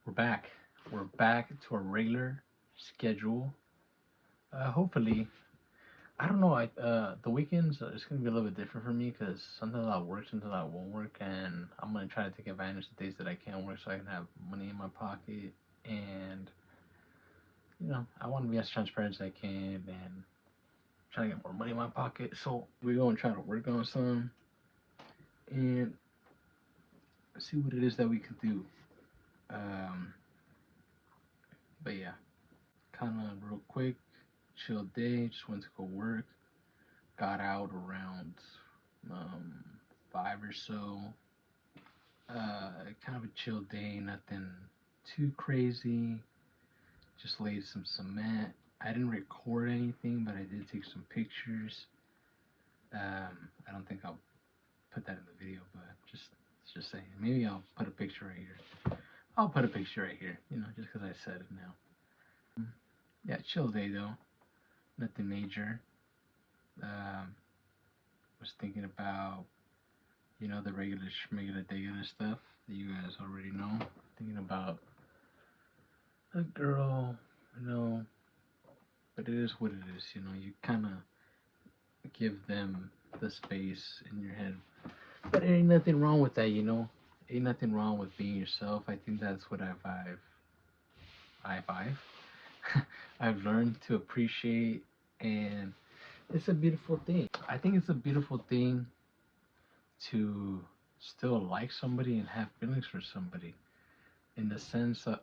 We're back. We're back to our regular schedule. Hopefully, I don't know. I the weekends it's gonna be a little bit different for me because sometimes I'll work, sometimes I won't work, and I'm gonna try to take advantage of the days that I can work so I can have money in my pocket. And I want to be as transparent as I can and try to get more money in my pocket. So we're gonna try to work on some and see what it is that we can do. Um, but yeah, kind of real quick, chill day. Just went to go work. Got out around um, 5 or so. Kind of a chill day, nothing too crazy. Just laid some cement. I didn't record anything, but I did take some pictures. I don't think I'll put that in the video, but just saying. Maybe I'll put a picture right here. I'll put a picture right here. Just because I said it now. Yeah, chill day though. Nothing major. Um, was thinking about the regular schmegular degular stuff that you guys already know. Thinking about a girl, you know, but it is what it is. You kind of give them the space in your head. But ain't nothing wrong with that. Ain't nothing wrong with being yourself. I think that's what I've I've learned to appreciate, and it's a beautiful thing. I think it's a beautiful thing to still like somebody and have feelings for somebody in the sense of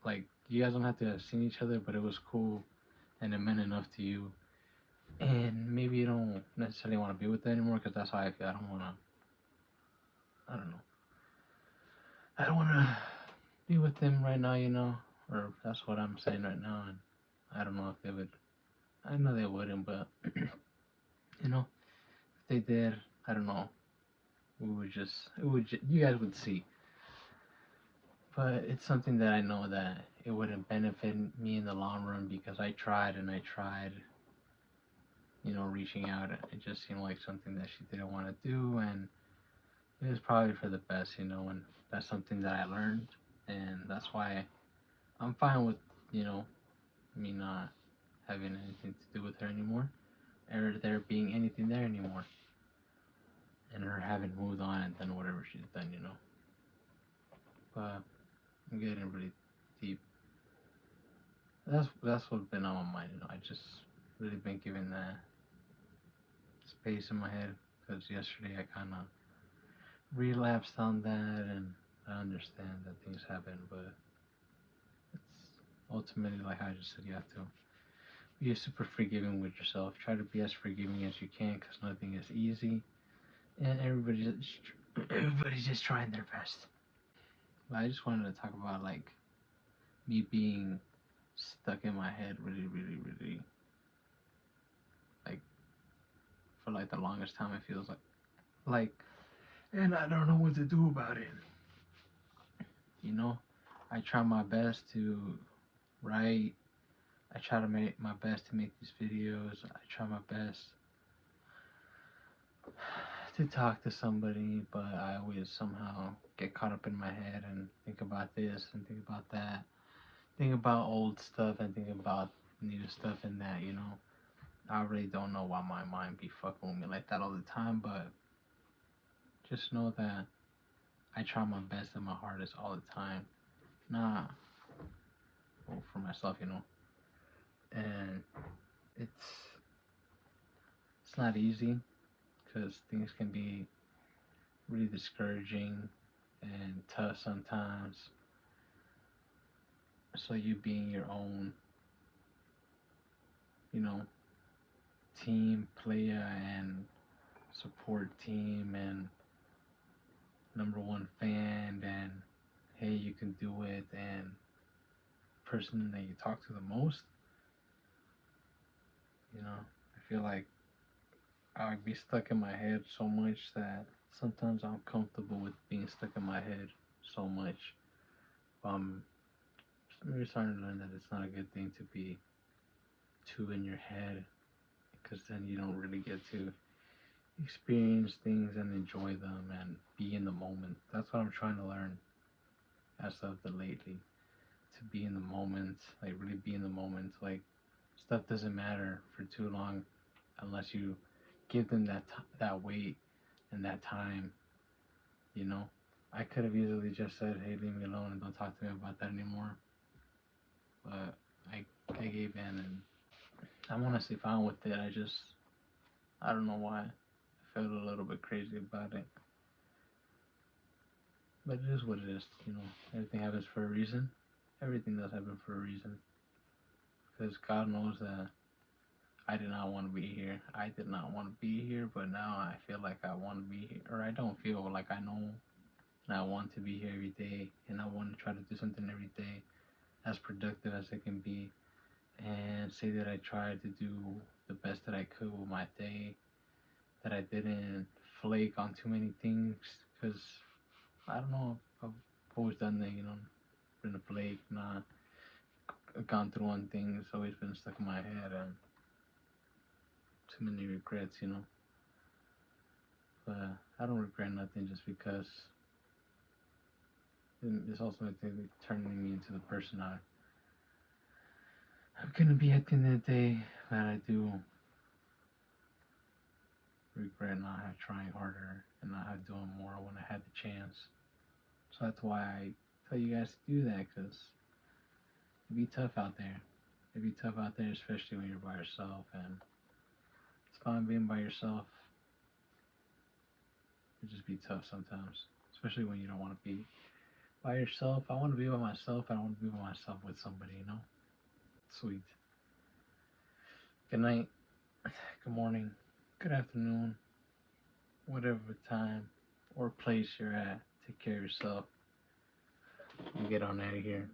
like you guys don't have to have seen each other, but it was cool and it meant enough to you. And maybe you don't necessarily want to be with them anymore because that's how I feel. I don't want to. I don't know. I don't want to be with them right now. Or that's what I'm saying right now. And I don't know if they would. I know they wouldn't, but if they did, I don't know. We would just. It would. You guys would see. But it's something that I know that it wouldn't benefit me in the long run because I tried and I tried reaching out. It just seemed like something that she didn't want to do, and it was probably for the best. And that's something that I learned, and that's why I'm fine with, you know, me not having anything to do with her anymore, or there being anything there anymore, and her having moved on and done whatever she's done. But I'm getting really deep. That's what's been on my mind. I just really been giving that space in my head because yesterday I kind of relapsed on that, and I understand that things happen, but it's ultimately like I just said, you have to be super forgiving with yourself. Try to be as forgiving as you can, because nothing is easy, and everybody's just trying their best. But I just wanted to talk about like me being stuck in my head, really, really, really, like for like the longest time. It feels like, and I don't know what to do about it. You know, I try my best to write. I try to make my best to make these videos. I try my best to talk to somebody, but I always somehow get caught up in my head and think about this and think about that. Think about old stuff and think about new stuff and that. I really don't know why my mind be fucking with me like that all the time, but just know that I try my best and my hardest all the time. Not well, for myself. And it's it's not easy because things can be really discouraging and tough sometimes. So you being your own, you know, team player and support team and number one fan and hey you can do it and person that you talk to the most, I feel like I would be stuck in my head so much that sometimes I'm comfortable with being stuck in my head so much. Um, maybe starting to learn that it's not a good thing to be too in your head because then you don't really get to experience things and enjoy them and be in the moment. That's what I'm trying to learn as of the lately, to be in the moment, like really be in the moment. Like stuff doesn't matter for too long unless you give them that weight and that time. You know, I could have easily just said, "Hey, leave me alone and don't talk to me about that anymore." But I gave in, and I'm honestly fine with it. I don't know why. I felt a little bit crazy about it, but it is what it is. Everything happens for a reason. Everything does happen for a reason, because God knows that I did not want to be here. I did not want to be here, but now I feel like I want to be here, or I don't feel like I know. And I want to be here every day, and I want to try to do something every day as productive as it can be, and say that I tried to do the best that I could with my day, that I didn't flake on too many things, because I don't know, I've always done that, been a flake, not gone through one thing, it's always been stuck in my head, and too many regrets. But I don't regret nothing just because it's also turning me into the person I'm gonna be at the end of the day. But I do regret not trying harder and not doing more when I had the chance. So that's why I tell you guys to do that, because it'd be tough out there. It'd be tough out there, especially when you're by yourself, and it's fine being by yourself. It just be tough sometimes, especially when you don't want to be by yourself. I want to be by myself. I don't want to be by myself with somebody. Sweet. Good night. Good morning. Good afternoon. Whatever time or place you're at. Take care of yourself. And get on out of here.